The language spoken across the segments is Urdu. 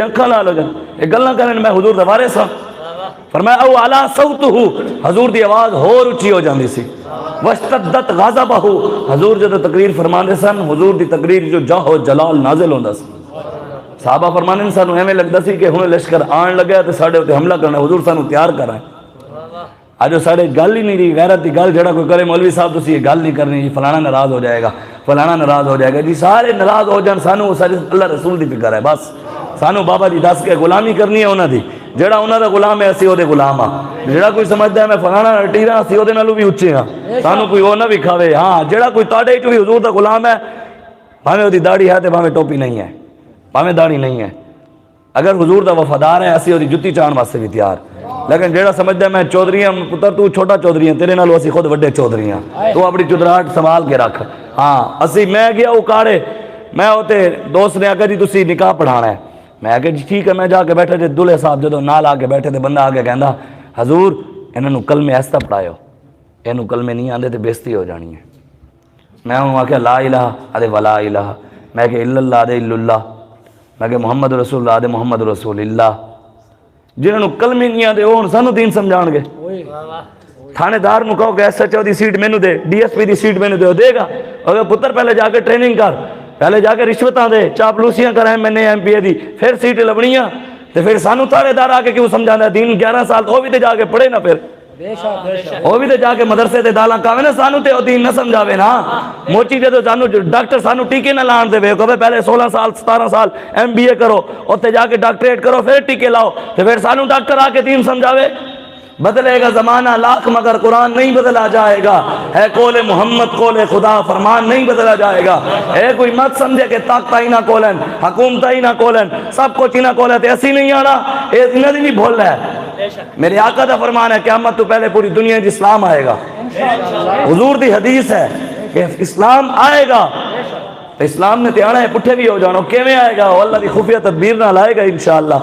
اکھاں لال ہو جان یہ گلاں کرن میں حضور دا وارث ہاں فرمایا او علا صوتہ حضور دی آواز ہور اونچی ہو جاندی سی واشتدت غضبہ حضور جدو تقریر فرماندے سن حضور دی تقریر جو جاہ و جلال نازل ہوندا سی صحابہ فرمانے سانو ایویں لگدا سی کہ ہن لشکر آن لگا تے ساڈے تے حملہ کرنا حضور سانو تیار کرائیں آج ساڑے گل ہی نہیں رہی غیرت دی گل جڑا کوئی کرے مولوی صاحب تسی یہ گل نہیں کرنی جی فلانا ناراض ہو جائے گا فلانا ناراض ہو جائے گا جی سارے ناراض ہو جان سانو سارے اللہ رسول دی فکر ہے بس سانو بابا جی دس کے غلامی کرنی ہے انہاں دی جڑا انہاں دا غلام ہے اسی او دے غلام ہاں جڑا کوئی سمجھدا ہے میں فلانا ٹیرا اسی او دے نالوں بھی اونچے ہاں سانو کوئی او نہ وکھاوے ہاں جڑا کوئی تواڈے وچ بھی حضور دا غلام ہے بھاویں اودی داڑھی ہے تے بھاویں ٹوپی نہیں ہے بھاویں داڑھی نہیں ہے اگر حضور دا وفادار ہے اسی اودی جُتی چاہن واسطے بھی تیار لیکن جیڑا سمجھدا ہے میں چودھری ہاں پتر تو چھوٹا چودھری ہاں تیرے نالوں اسی خود وڈے چودھری ہاں تو اپنی چودراہٹ سنبھال کے رکھ ہاں اسی میں گیا اکاڑے میں اوتے دوست نے آگے جی تسی نکاح پڑھانا ہے میں آگے جی ٹھیک ہے میں جا کے بیٹھے جی دلہے صاحب جدو نال آ کے بیٹھے تے بندہ آگے کہندا حضور انہاں نوں کلمے ایسا پڑھایو اینوں کلمے نہیں آندے تے بےزتی ہو جانی ہے میں انہوں آکھیا لا الہ آدھے ولا الہ میں کہ الا اللہ آدھے الا اللہ میں کہ محمد رسول اللہ آدھے محمد رسول اللہ جنہوں نے کلمے نہیں آدھے وہ سانو دین سمجھان گے تھانے دار نو کہو کہ ایس ایچ او دی سیٹ میں نو دے ڈی ایس پی دی سیٹ میں نو دے گا اگر پتر پہلے جا کے ٹریننگ کر پہلے جا کے رشوتاں دے چاپلوسیاں کرائیں میں نے ایم پی اے دی پھر سیٹ لبنیاں تو پھر سانو تھانے دار آ کے کیوں سمجھانا ہے دین 11 سال تو وہ بھی تے جا کے پڑھے نا پھر وہ بھی تے جا کے مدرسے تے دالاں کاوے نا سانو تے او دین نہ سمجھاوے نا موچی جدو سانو ڈاکٹر سانو ٹیکے نہ لان دے کہے پہلے 16 سال 17 سال ایم بی اے کرو اوتے جا کے ڈاکٹریٹ کرو پھر ٹیکے لاؤ تو پھر سانو ڈاکٹر آ کے دین سمجھاوے بدلے گا زمانہ لاکھ مگر قرآن نہیں بدلا جائے گا ہے قول محمد قول خدا فرمان نہیں بدلا جائے گا ہے کوئی مت سمجھے کہ طاقتہ ہی نہ کولن حکومتہ ہی نہ کولن سب کچھ ہی نہ کولن تے ایسی نہیں آنا اے انہاں دی نہیں بھول رہا ہے میرے آقا دا فرمان ہے قیامت تو پہلے پوری دنیا جی اسلام آئے گا حضور دی حدیث ہے کہ اسلام آئے گا تو اسلام نے تیانا ہے پٹھے بھی ہو جانو کیویں آئے گا وہ اللہ دی خفیہ تدبیر نہ لائے گا انشاءاللہ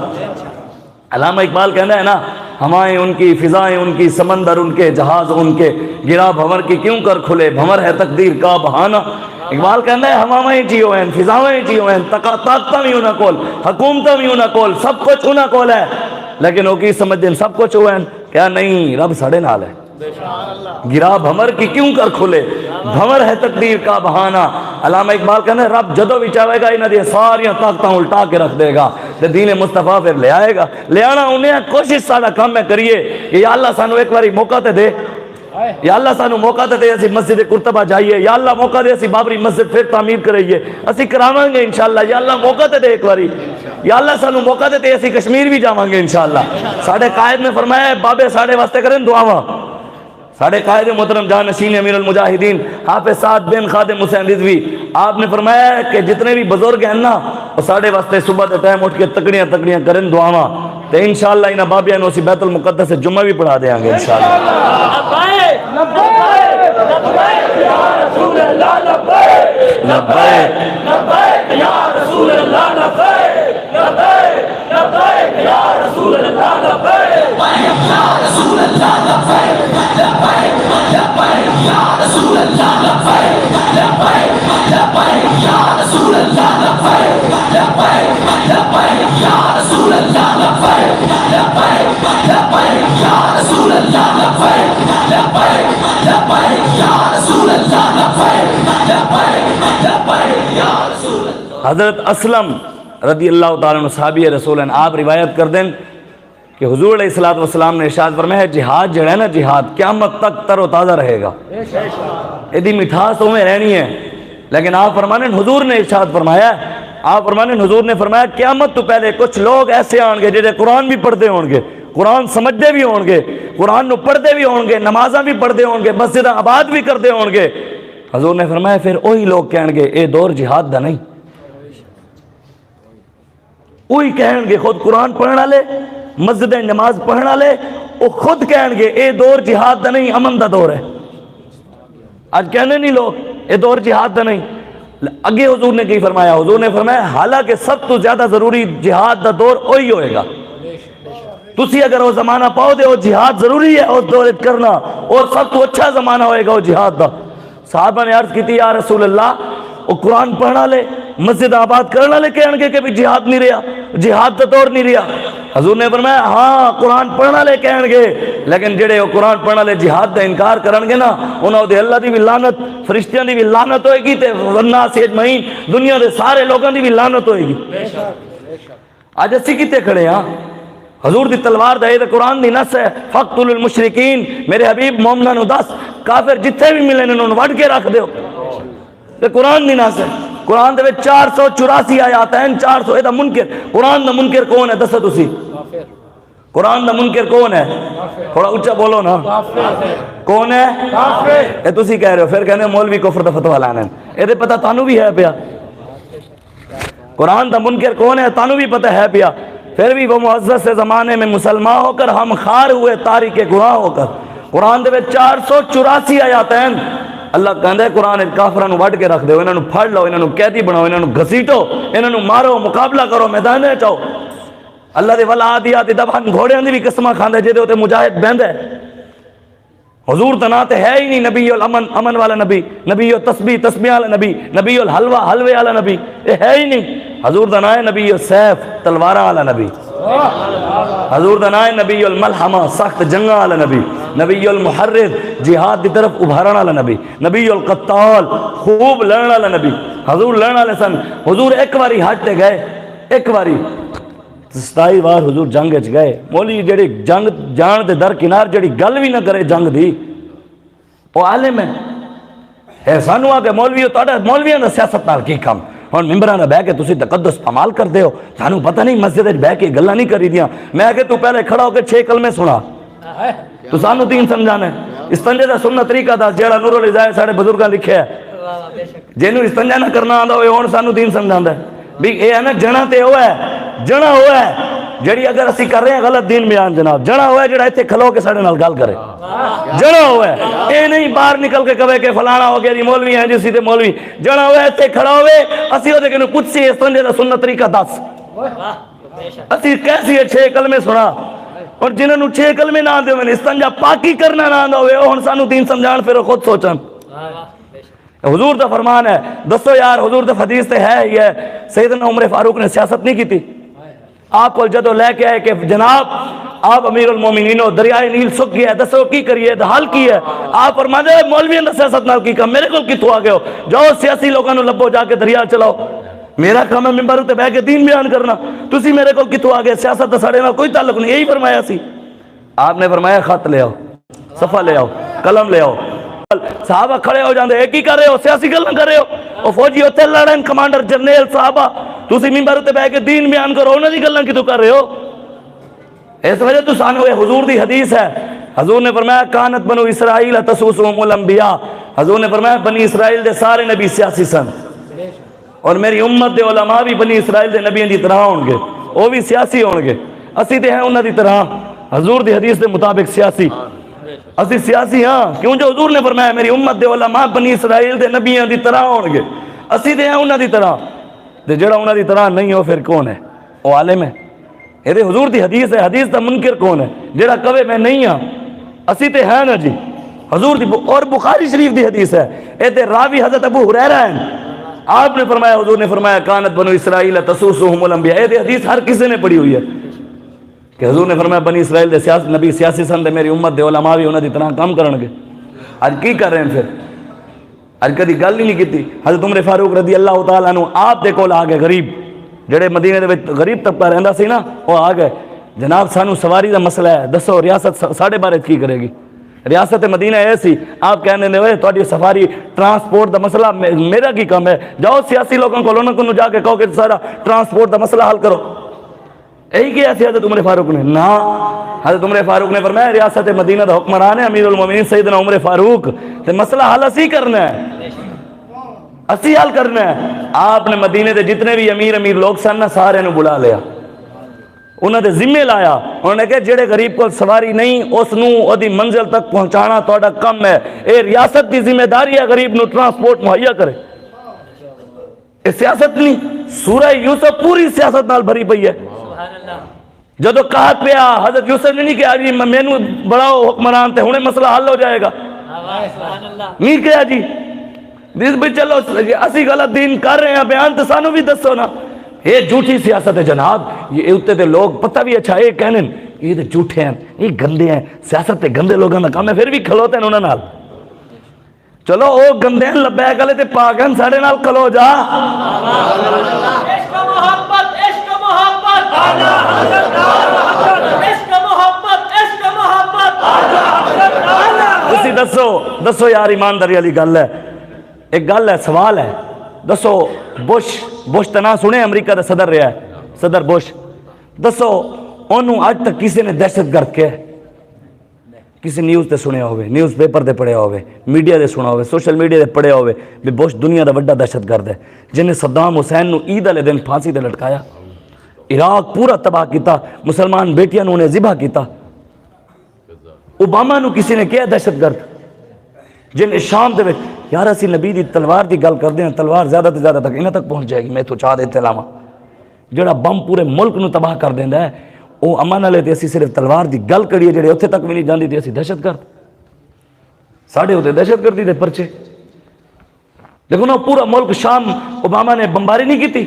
علامہ اقبال کہنا ہے نا ہوائیں ان کی فضائیں ان کی سمندر ان کے جہاز ان کے گرا بھنور کی کیوں کر کھلے بھنور ہے تقدیر کا بہانہ اقبال کہنا ہے ہوائیں جیو ہیں فضائیں جیو ہیں طاقتہ بھی انہاں کول حکومتہ بھی انہاں کول سب کچھ انہاں کول ہے لیکن وہ کی سمجھیں سب کچھ ہوئے ہیں کیا نہیں رب ساڑے نال ہے گرا بھنور کی کیوں کر کھلے بھنور ہے تقدیر کا بہانہ علامہ اقبال کہنا ہے رب جدو بھی چاہے گا انہاں دی ساریاں طاقتاں الٹا کے رکھ دے گا تے دین مصطفیٰ پھر لے آئے گا لے آنا انہیں کوشش سارا کام میں کریے کہ یا اللہ سانو ایک باری موقع تے دے یا اللہ سانو موقع تے دے اسی مسجد قرطبہ جائیے یا اللہ موقع دے اسی بابری مسجد پھر تعمیر کرائیے اسی کراواں گے انشاءاللہ یا اللہ موقع تے دے ایک باری یا اللہ سانو موقع تے اسی کشمیر بھی جاواں گے انشاءاللہ ساڑھے قائد نے فرمایا ہے بابے ساڑھے واسطے کریں دعاواں ساڑھے قائد محترم جان نشین امیر المجاہدین حافظ سعد بن خادم حسین رضوی آپ نے فرمایا ہے کہ جتنے بھی بزرگ ہیں نا وہ ساڑھے واسطے صبح دے ٹائم اٹھ کے تکڑیاں کریں دعاواں تو انشاءاللہ انہاں بابیاں نے اسی بیت المقدس سے جمعہ بھی پڑھا دیں گے انشاءاللہ لبیک یا رسول اللہ لبیک لبیک یا رسول اللہ لبیک لبیک یا رسول اللہ لبیک یا رسول اللہ لبیک لبیک یا رسول اللہ لبیک لبیک یا رسول اللہ لبیک لبیک یا رسول اللہ لبیک لبیک یا رسول اللہ لبیک لبیک یا رسول اللہ لبیک لبیک یا رسول اللہ حضرت اسلم رضی اللہ تعالیٰ عنہ صحابی رسول ہیں آپ روایت کر دیں کہ حضور علیہ السلام نے ارشاد فرمایا ہے جہاد جڑا ہے نا جہاد قیامت تک تر و تازہ رہے گا ایدی مٹھاس تو میں رہنی ہے لیکن آپ فرمانے حضور نے ارشاد فرمایا ہے آپ فرمانے حضور نے فرمایا قیامت تو پہلے کچھ لوگ ایسے آن گے جنہیں قرآن بھی پڑھتے ہوں گے قرآن سمجھتے بھی ہوں گے قرآن نو پڑھتے بھی ہوں گے نمازاں بھی پڑھتے ہوں گے مسجد آباد بھی کرتے ہوں گے حضور نے فرمایا پھر وہی لوگ کہیں گے اے دور جہاد دا نہیں وہی کہیں گے خود قرآن پڑھنا لے مسجد نماز پڑھنا لے وہ خود کہیں گے اے دور جہاد دا نہیں امن دا دور ہے آج کہنے نہیں لوگ اے دور جہاد دا نہیں اگے حضور نے کی فرمایا حضور نے فرمایا حالانکہ سب تو زیادہ ضروری جہاد دا دور وہی ہوئے گا تسی اگر وہ زمانہ پاؤ دے وہ جہاد ضروری ہے اس دور کرنا اور سب تو اچھا زمانہ ہوئے گا وہ جہاد دا صحابہ نے عرض کی تھی یا رسول اللہ وہ قرآن پڑھنا لے مسجد آباد کرنا لے کہن گے کہ بھی جہاد نہیں رہا، جہاد دا دور نہیں رہا۔ حضور نے فرمایا ہاں قرآن پڑھنا لے کہن گے، لیکن جڑے وہ قرآن پڑھنا لے جہاد دا انکار کرن گے نا، انہاں دے اللہ دی بھی لعنت، فرشتیاں دی بھی لعنت ہوئے گی تے والناس اجمعین، دنیا دے سارے لوگاں دی بھی لعنت ہوئے گی۔ آج اسی کتے کھڑے ہاں؟ حضور دی تلوار دے تے قرآن دی نص ہے، فقتلوا المشرکین، میرے حبیب مومناں نو دس کافر جتھے بھی ملے انہاں نوں وڈ کے رکھ دیو، تے قرآن دی نص ہے۔ قرآن دے وچ 484 آیات ہیں، 400 دا منکر، قرآن دا منکر کون ہے دسو تسی؟ قرآن دا منکر کون ہے؟ تھوڑا اونچا بولو نا، کون ہے؟ اے تسی کہہ رہے ہو، پھر کہنے مولوی کفر دا فتوی لانا ہے، اے تے پتہ تانوں بھی ہے پیا، قرآن دا منکر کون ہے تانوں بھی پتہ ہے پیا، پھر بھی وہ معزز سے زمانے میں مسلمان ہو کر ہم خار ہوئے تاریک گناہ ہو کر۔ قرآن دے وچ 484 آیات ہیں، اللہ کہندا ہے قرآن کافراں نوں وڈ کے رکھ دیو، انہاں نوں پھڑ لو، انہاں نوں قیدی بناؤ، انہاں نوں گھسیٹو، انہاں نوں مارو، مقابلہ کرو، میدان وچ آؤ۔ اللہ دے ولا عادیات دبھن گھوڑیاں دی بھی قسماں کھاندا جے دے اوتے مجاہد بہندا ہے۔ حضور دا نام تے ہے ہی نہیں نبی الامن، امن والا نبی، نبی التسبیح، تسبیح والا نبی، نبی الحلوہ، حلوے والا نبی، یہ ہے ہی نہیں۔ حضور دا نام ہے نبی السیف، تلواراں والا نبی۔ حضور دا نام ہے نبی الملحمہ، سخت جنگاں والا نبی، نبی المحرر، جہاد دی طرف ابھارن والا نبی، نبی القتال، خوب لڑن والا نبی۔ حضور لڑن والے سن۔ حضور ایک واری حج تے گئے، ایک واری 27 بار حضور جنگ وچ گئے۔ مولوی جڑی جنگ جان دے در کنار جڑی گل بھی نہ کرے جنگ دی، وہ عالم ہے۔ اے سانو آ کے مولوی تہاڈا مولویاں دا سیاست نال کی کم؟ ہن ممبراں تے بیٹھ کے تسی تقدس پامال کردے ہو، سانو پتہ نہیں مسجد وچ بیٹھ کے گلاں نہیں کری دیاں۔ میں کہ تو پہلے کھڑا ہو کے 6 کلمے سنا، تو سانو دین سمجھانا ہے۔ استنجے دا سننا طریقہ دس جیڑا نور الہدایہ ساڈے بزرگاں لکھیا ہے، جینوں استنجا نہ کرنا آندا ہوئے ہن سانو دین سمجھاندا ہے بھی اے ہے نا جنا تے ہوا ہے، جنا ہوا ہے جڑی اگر اسی کر رہے ہیں غلط دین بیان جناب، جنا ہوا ہے جڑا ایتھے کھلو کے ساڈے نال گل کرے، جنا ہوا ہے، اے نہیں باہر نکل کے کہے کہ فلانا ہو گیا جی مولوی ہیں جی سی تے مولوی، جنا ہوا ہے ایتھے کھڑا ہوئے اسی او دے کینوں پوچھسی استنجے دا سننا طریقہ دس، اسی کیسی 6 کلمے سنا، اور جنہاں نوں 6 کلمے نہ آندے ہوئے استنجا پاکی کرنا نہ آندا ہوئے ہن سانو دین سمجھان پھر خود سوچن۔ حضور دا فرمان ہے، دسو یار حضور دا حدیث تے ہے ہی ہے، سیدنا عمر فاروق نے سیاست نہیں کی تھی؟ آپ کو جدو لے کے آئے کہ جناب آپ امیر المومنین ہو، دریائے نیل سک گیا ہے، دسو کی کریے، حل کی ہے؟ آپ فرماتے ہیں مولویاں دا سیاست نال کی کام، میرے کو کتوں آ گئے ہو؟ جاؤ سیاسی لوگاں نوں لبو جا کے دریا چلاؤ، میرا کام ہے ممبر تے بیٹھ کے دین بیان کرنا، تسی میرے کو کتوں آ گئے؟ سیاست دا ساڈے نال کوئی تعلق نہیں، یہی فرمایا سی۔ آپ نے فرمایا خط لے آؤ، صفحہ لے آؤ، قلم لے آؤ۔ صحابہ کھڑے ہو جاندے، ایک ہی کر رہے ہو، سیاسی گل نہ کر رہے ہو، او فوجی ہوتے لڑن کمانڈر جرنیل صحابہ، تسی ممبر تے بیٹھ کے دین بیان کرو، انہاں دی گلاں کیوں کر رہے ہو؟ اس وجہ تو سانو حضور دی حدیث ہے، حضور نے فرمایا کانت بنو اسرائیل تسوسهم الانبیاء، حضور نے فرمایا بنی اسرائیل دے سارے نبی سیاسی سن، اور میری امت دے علماء بھی بنی اسرائیل دے نبیوں دی طرح ہون گے، وہ بھی سیاسی ہون گے، اسی تے ہیں انہاں دی طرح، حضور دی حدیث دے مطابق سیاسی، اسی سیاسی ہاں، کیوں جو حضور نے فرمایا میری امت دے علماء بنی اسرائیل دے نبیوں دی طرح ہون گے، اسی تے ہیں انہاں دی طرح، تے جڑا انہاں دی طرح نہیں ہو پھر کون ہے؟ وہ عالم ہے۔ یہ حضور دی حدیث ہے، حدیث دا منکر کون ہے؟ جڑا کہے میں نہیں ہاں، اسی تے ہیں نا جی، حضور دی اور بخاری شریف دی حدیث ہے، اے تے راوی حضرت ابو ہریرہ ہیں، آپ نے فرمایا حضور نے فرمایا کانت بنو اسرائیل تسوسهم الانبیاء، یہ حدیث ہر کسی نے پڑھی ہوئی ہے کہ حضور نے فرمایا بنی اسرائیل دے نبی سیاسی سن دے میری امت دے علماء بھی انہاں دی طرح کام کرن گے۔ اج کی کر رہے ہیں پھر؟ اج کدی گل ہی نہیں کیتی۔ حضرت عمر فاروق رضی اللہ تعالیٰ عنہ آپ دے کول آ گئے، غریب جڑے مدینے دے وچ غریب طبقہ رہندا سی نا، وہ آ گئے، جناب سانو سواری دا مسئلہ ہے، دسو ریاست ساڈے بارے کی کرے گی؟ ریاست مدینہ ایسی آپ کہنے نے ہوئے تہاڈی سفاری ٹرانسپورٹ دا مسئلہ میرا کی کام ہے، جاؤ سیاسی لوگوں کو انہاں کو جا کے کہو کہ سارا ٹرانسپورٹ دا مسئلہ حل کرو۔ یہی کیا سی حضرت عمر فاروق نے؟ نا، حضرت عمر فاروق نے فرمایا ریاست مدینہ دا حکمران ہے امیر المومنین سیدنا عمر فاروق، تے مسئلہ حل اسی کرنا ہے، اسی حل کرنا ہے۔ آپ نے مدینے دے جتنے بھی امیر لوگ سن نا سارے نو بلا لیا، انہوں نے ذمہ لایا، انہوں نے کہا جڑے غریب کو سواری نہیں اس نو او دی منزل تک پہنچانا تہاڈا کم ہے، اے ریاست دی ذمہ داری ہے غریب نو ٹرانسپورٹ مہیا کرے۔ اے سیاست نہیں، سورہ یوسف پوری سیاست نال بھری پئی ہے۔ جدو کہت پیا حضرت یوسف نے نہیں کہا جی مینوں بڑاؤ حکمران تے ہنے مسئلہ حل ہو جائے گا، نہیں کہا جی جس بھی چلو اسی غلط دین کر رہے ہیں بیان تو سانو بھی دسو نا. یہ جھوٹی سیاست ہے جناب. یہ اتنے تے لوگ پتہ بھی اچھا یہ کہنے یہ تو جھوٹے ہیں یہ گندے ہیں. سیاست تے گندے لوگوں کا کام ہے پھر بھی کھلوتے ہیں انہوں نال. چلو وہ گندے ہیں لبیک والے تے پاک ہیں ساڑے نال کھلو جا. عشق محبت عشق محبت عشق محبت عشق محبت. اسی دسو یار ایمانداری والی گل ہے. ایک گل ہے سوال ہے دسو بش تو نہ سنے امریکہ دا صدر رہا ہے صدر بش. دسو انہوں اج تک کسی نے دہشت گرد کیا کسی نیوز تے سنیا ہوئے نیوز پیپر تے پڑھیا ہوئے میڈیا تے سنا ہوئے سوشل میڈیا تے پڑھیا ہوئے بھی بش دنیا دا بڑا دہشت گرد ہے جنہیں صدام حسین نو عید والے دن پھانسی تے لٹکایا عراق پورا تباہ کیتا مسلمان بیٹیاں نو انہیں ذبح کیتا. اوباما نو کسی نے کیا دہشت گرد جن شام دے وچ یار اسی نبی دی تلوار دی گل کردے ہیں تلوار زیادہ تے زیادہ تک انہاں تک پہنچ جائے گی. میں تو چاہ دیتے لاواں جڑا بم پورے ملک نو تباہ کر دیندا ہے وہ امن والے تے اسی صرف تلوار دی گل کریے جڑے اوتھے تک بھی نہیں جاندی تے اسی دہشت گرد ساڈے اوتے دہشت گردی دے پرچے. دیکھو نا پورا ملک شام اوباما نے بمباری نہیں کیتی.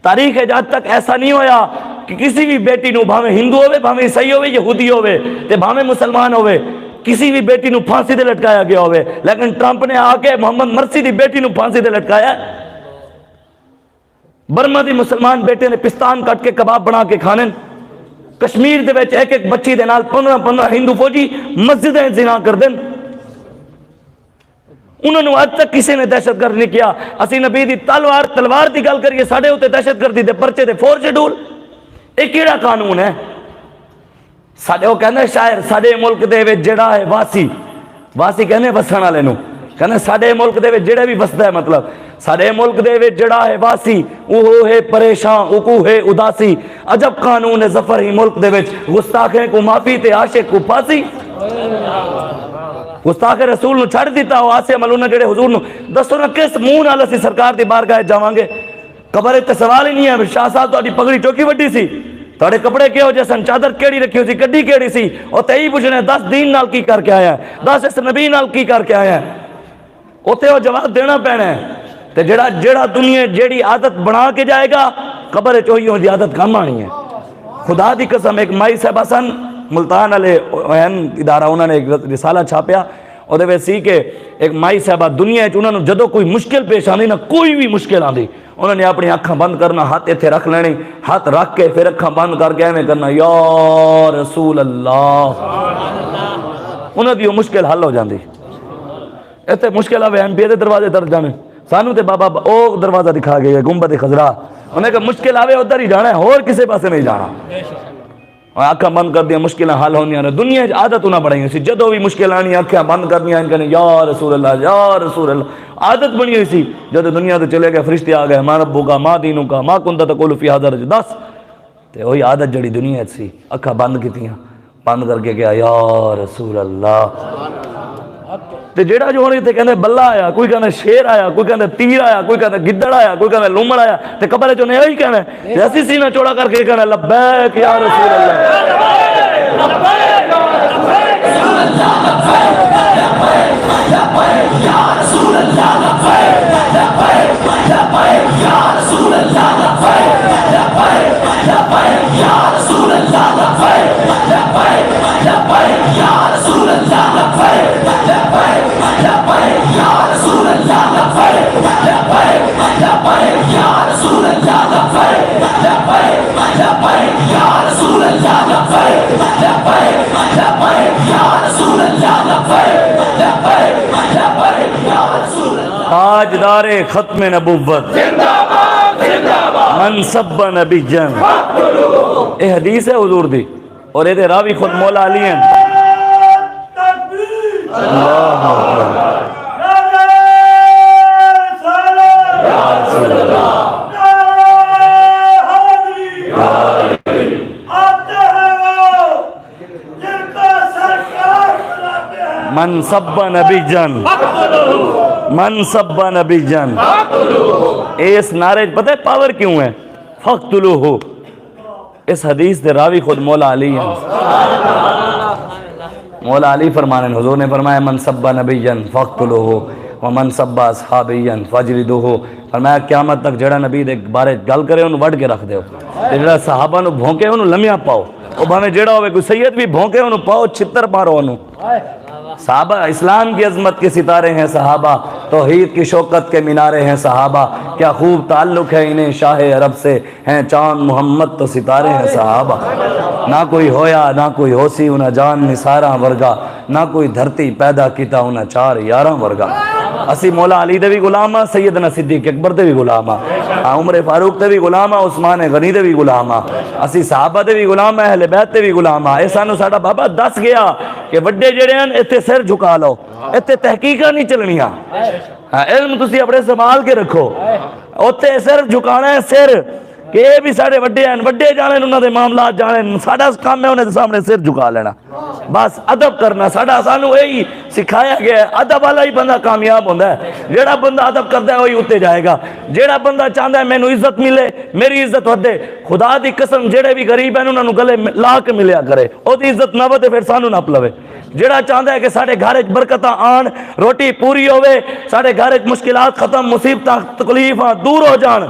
تاریخ ہے جب تک ایسا نہیں ہویا کہ کسی بھی بیٹی نو بھاویں ہندو ہوئے بھاویں عیسائی ہوئے یہودی ہوئے تے بھاویں مسلمان ہوئے کسی بھی بیٹی نو پھانسی دے لٹکایا گیا ہوئے. لیکن ٹرمپ نے آ کے محمد مرسی دی بیٹی نو پھانسی دے لٹکایا. برما دی مسلمان بیٹے نے پستان کٹ کے کباب بنا کے کھانے. کشمیر دے وچ ایک ایک بچی دے نال 15 ہندو فوجی مسجدیں زنا کر دیں. انہوں نے آج تک کسی نے دہشت گرد نہیں کیا. اسی نبی دی تلوار دی گل کریے ساڈے اوتے دہشت گردی دے پرچے دے 4 شیڈول. یہ کیڑا قانون ہے؟ ساڈے وہ کہندے شاعر ساڈے ملک دے وچ جڑا ہے واسی کہنے وسن والے نو کہندے ساڈے ملک دے وچ جڑا بھی وسدا ہے مطلب ساڈے ملک دے وچ جڑا ہے واسی وہ ہے پریشان او ہے اداسی. عجب قانون ہے ظفر ہی ملک دے وچ گستاخیں کو معافی تے عاشق کو پھانسی. گستاخ رسول نو چھڑ دیتا ہو آسے ملونا جڑے حضور نو دسو نا کس منہ نال اسی سرکار دی بارگاہ جاواں گے. قبر تے سوال ہی نہیں ہے. شاہ صاحب تہاڈی پگڑی ٹوکی وڈی سی تھوڑے کپڑے کہو جے سن چادر کیڑی رکھی ہوئی سی کڈی کیڑی سی او تے ہی پوچھنے 10 دین نال کی کر کے آیا ہے 10 اس نبی نال کی کر کے آیا ہے اوتے وہ جواب دینا پینا ہے. تے جڑا دنیا جیڑی عادت بنا کے جائے گا قبر چوہی ہوں دی عادت کم آنی ہے. خدا دی قسم ایک مائی صاحبہ سن ملتان والے ادارہ انہوں نے ایک رسالہ چھاپیا اور دے سی کہ ایک مائی صاحبہ دنیا انہوں نے جدو کوئی مشکل پیش آنی نہ کوئی بھی مشکل آندی انہوں نے اپنی اکھاں بند کرنا ہاتھ ایتھے رکھ لینی ہاتھ رکھ کے پھر اکھاں بند کر کے ایویں کرنا یا رسول اللہ انہوں دی وہ مشکل حل ہو جاندی. ایتھے مشکل آوے ایم پی دے دروازے تر جانے سانو تے بابا او دروازہ دکھا گئے گنبد خضرا انہیں کہ مشکل آوے ادھر ہی جانا ہے اور کسی پاسے نہیں جانا. آنکھاں بند کر دیا مشکلیں حل ہونی نے دنیا عادت انہیں بڑھائی سی جدو بھی مشکل آنی آنکھیں بند کرنی کہنے یا رسول اللہ عادت بنی ہوئی سی. جدو دنیا تو چلے گئے فرشتے آ گئے ماں ربو کا ماں دینوں کا ماں کنتا تقول فی ہذا رجل 10 تے وہی عادت جڑی دنیا سی اکھاں بند کیتیاں بند کر کے گیا یا رسول اللہ. تے جیڑا جو ہونے تے کہندے بلہ آیا کوئی کہندے شیر آیا کوئی کہندے تیر آیا کوئی کہندے گدڑ آیا کوئی کہندے لومڑ آیا تے قبر جو نے یہی کہنا ہے ایسی سینہ چوڑا کر کے کہنا لبیک یا رسول اللہ تاجدار ختم نبوت من سب نبی جن. یہ حدیث ہے حضور دی اور یہ راوی خود مولا علی ہیں. اللہ من سب نبی جن من سب نبی جن. اس نعرے پتہ ہے پاور کیوں ہے فقتلوہ. اس حدیث دے راوی خود مولا علی ہیں. مولا علی فرمانے حضور نے فرمایا من سب نبی جن فقتلوہ. ومن سب اصحابین فجلدوہ، فرمایا قیامت تک جڑا نبی دے بارے گل کرے انہوں وڈ کے رکھ دیو، جڑا صحابہ نو بھونکے انہوں لمیاں پاؤ، وہ بھاویں جڑا ہوئے کوئی سید بھی بھونکے انہوں پاؤ چھتر مارو انہوں۔ صحابہ اسلام کی عظمت کے ستارے ہیں صحابہ، توحید کی شوکت کے مینارے ہیں صحابہ، کیا خوب تعلق ہے انہیں شاہ عرب سے، ہیں چاند محمد تو ستارے ہیں صحابہ۔ نہ کوئی ہویا نہ کوئی ہوسی انہاں جان نثاراں ورگا، نہ کوئی دھرتی پیدا کیتا انہاں چار یاراں ورگا۔ اسی مولا علی دے بھی غلام ہاں، سیدنا صدیق اکبر دے بھی غلام ہاں، عمر فاروق دے بھی غلام ہاں، عثمان غنی دے بھی غلام ہاں، اسی صحابہ دے بھی غلام ہاں، اہل بیت دے بھی غلام ہاں۔ اے سانو ساڈا بابا دس گیا کہ وڈے جڑے ہیں ایتھے سر جھکا لو، ایتھے تحقیقاں نہیں چلنیاں، علم تسی اپنے سنبھال کے رکھو، اوتھے سر جھکانا ہے سر، کہ یہ بھی ساڑے وڈے ہیں، وڈے جانے انہوں نے معاملات جانے، ساڑا کام ہے انہیں سامنے سر جھکا لینا، بس ادب کرنا، ساڑا سانو یہی سکھایا گیا ہے، ادب والا ہی بندہ کامیاب ہوتا ہے، جیڑا بندہ ادب کرتا ہے وہی اتے جائے گا، جیڑا بندہ چاہتا ہے مینوں عزت ملے، میری عزت ودے، خدا دی قسم جیڑے بھی غریب ہیں انہوں نے گلے لا کے ملیا کرے، او دی عزت نہ ودے پھر سانو نہ پلوے، جیڑا چاہتا ہے کہ ساڑے گھر برکتاں آن، روٹی پوری ہوئے، ساڑے گھر مشکلات ختم، مصیبتاں تکلیفاں دور ہو جان،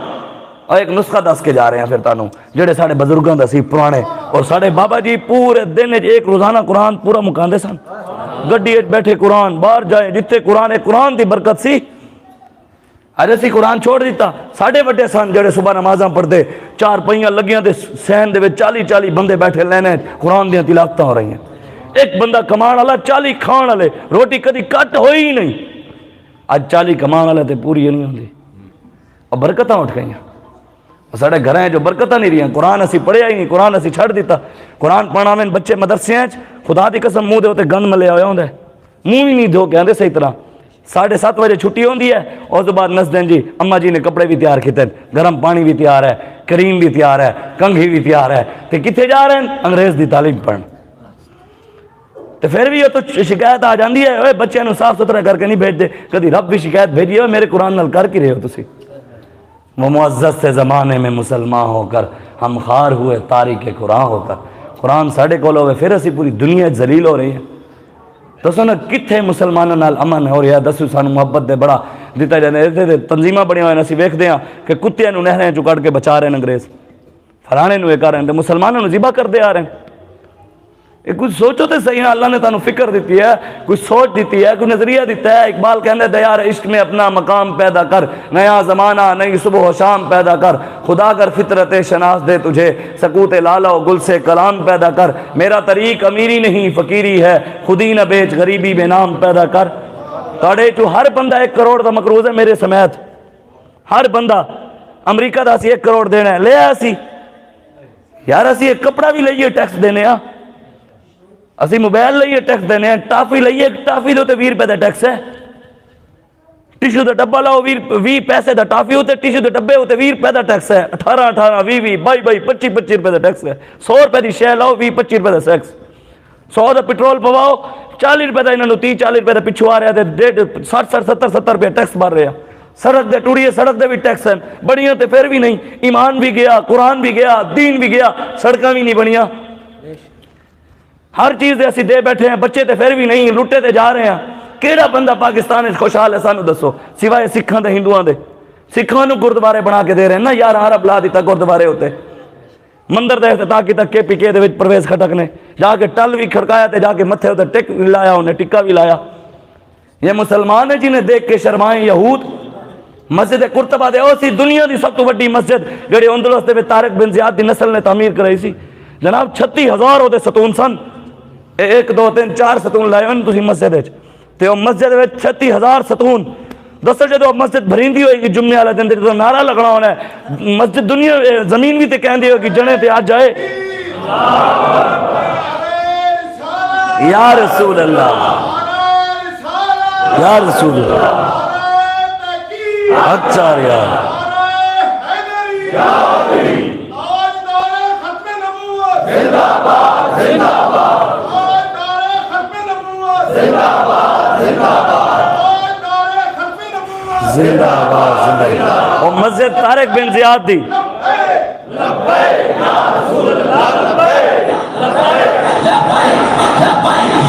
اور ایک نسخہ دس کے جا رہے ہیں پھر تانوں جڑے ساڑے بزرگاں دا سی پرانے، اور ساڑے بابا جی پورے دن ایک روزانہ قرآن پورا مکاندے سن، گڈی بیٹھے قرآن، باہر جائے جتنے قرآن دی برکت سی، اج اسی قرآن چھوڑ دیتا، ساڑے وڈے سن جڑے صبح نمازاں پڑھتے، چار پہیاں لگیاں تے سین دے وچ 40 بندے بیٹھے لینے قرآن دیاں تلاوتاں ہو رہی ہیں، ایک بندہ کمان والا 40 کھان والے، روٹی کدی کٹ ہوئی ہی نہیں، اج 40 کمان والے تے پوری نہیں ہوندی، اور برکتاں اٹھ گئیاں، ساڑے گھر ہیں جو برکتاں نہیں رہی، قرآن اسی پڑھیا ہی نہیں، قرآن اسی چھڑ دیتا، قرآن پڑھنا میں بچے مدرسے ہیں، خدا دی قسم منہ دے ہوتے گند ملے ہوئے ہوندے، منہ بھی نہیں دھو کے آندے صحیح طرح، 7:30 بجے چھٹی ہوندی ہے، اور اس بعد نس دیں جی اماں جی نے کپڑے بھی تیار کیتے، گرم پانی بھی تیار ہے، کریم بھی تیار ہے، کنگھی بھی تیار ہے، تے کتھے جا رہے ہیں انگریز دی تعلیم پڑھن، تے پھر بھی یہ تو شکایت آ جاندی ہے، اوے بچے نو صاف ستھرا کر کے نہیں بھیج دے، کدی رب بھی شکایت بھیجی ہے میرے قرآن نال کر کی رہے ہو تسی، وہ معزز سے زمانے میں مسلمان ہو کر ہم خار ہوئے تاریخ قرآن ہو کر، قرآن ساڑھے کول ہوئے پھر اسی پوری دنیا ذلیل ہو رہی ہے، تو سنو کتھے مسلمانوں نال امن ہو رہا ہے، دسو سانو محبت دے بڑا دیتا جانے، تنظیمہ بڑی ہوئے اسی ویکھدے ہیں کہ کتیاں نو نہریں چوں کڈ کے بچا رہے ہیں انگریز، فلانے نو یہ کر رہے ہیں، مسلمانوں نو ذبح کردے آ رہے ہیں، کچھ سوچو تے صحیح ہے، اللہ نے تانوں فکر دیتی ہے، کچھ سوچ دیتی ہے، کوئی نظریہ دیتا ہے، اقبال کہندے دیار عشق میں اپنا مقام پیدا کر، نیا زمانہ نئی صبح و شام پیدا کر، خدا کر فطرت شناس دے تجھے، سکوت لالا و گل سے کلام پیدا کر، میرا طریق امیری نہیں فقیری ہے، خودی نہ بیچ غریبی بے نام پیدا کر، تاڑے چو ہر بندہ 1 کروڑ دا مقروض ہے میرے سمیت، ہر بندہ امریکہ دا اسی 1 کروڑ دینا ہے، لے اسی یار اسی ایک کپڑا بھی لئیے ٹیکس دینے ہاں، اسی موبائل لئیے ٹیکس دینے ہیں، ٹافی لئیے ٹافی دے 20 روپے دا ٹیکس ہے، ٹیشو دا ڈبا لاؤ 20 پیسے دا ٹافی ہوتے، ٹیشو دے ڈبے ہوتے 20 روپے دا ٹیکس ہے، 18 20 22 25 روپے دا ٹیکس ہے، 100 روپے دی شے لاؤ 20 25 روپے دا ٹیکس، 100 دا پیٹرول پواؤ 40 روپے دا انہوں نے 30 40 روپے دا پچھو آ رہا ہے، 60 70 روپے ٹیکس بھر رہے ہیں، سڑک دے ٹوڑیے سڑک دے بھی ٹیکس ہیں، بڑیاں تے پھر بھی نہیں، ایمان بھی گیا، قرآن بھی گیا، دین بھی گیا، سڑکاں بھی نہیں بنیاں، ہر چیز دے اسی دے بیٹھے ہیں، بچے تے پھر بھی نہیں، لٹے تے جا رہے ہیں، کیڑا بندہ پاکستان خوشحال ہے سانو دسو، سوائے سکھاں تے ہندوؤں دے، سکھاں نو گردوارے بنا کے دے رہے ہیں نا، 11 ارب لا دیتا گردوارے ہوتے، مندر دے افتتاح کی تک کے پی کے دے وچ پرویز کھٹک نے، جا کے ٹل بھی کھڑکایا تے جا کے متھے ہوتے ٹک بھی لایا، انہیں ٹکا بھی لایا، یہ مسلمان ہیں جنہیں دیکھ کے شرمائیں یہود، مسجد قرطبہ دے اسی دنیا دی سب تو بڑی مسجد جڑی اندلس دے طارق بن زیاد دی نسل نے تعمیر کرائی سی، جناب 36,000 ہوتے ستون سن، 1 2 3 4 ستون لائے ان تسی مسجد ہے، تے وہ مسجد میں 36,000 ستون، دسو جدو مسجد بھریندی ہوئی گی جمعے والے دن تو نعرہ لگنا ہونا ہے، مسجد دنیا زمین بھی تے کہندی ہوگی جنے تے آج جائے یا رسول اللہ یا رسول اللہ اچھا یار زندہ آباد اور مسجد طارق بن زیاد دی لبیک یا رسول اللہ لبیک لبیک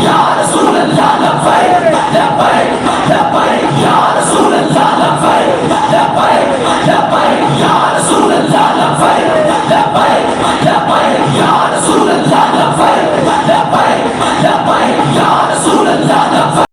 یا رسول اللہ لبیک لبیک یا اللہ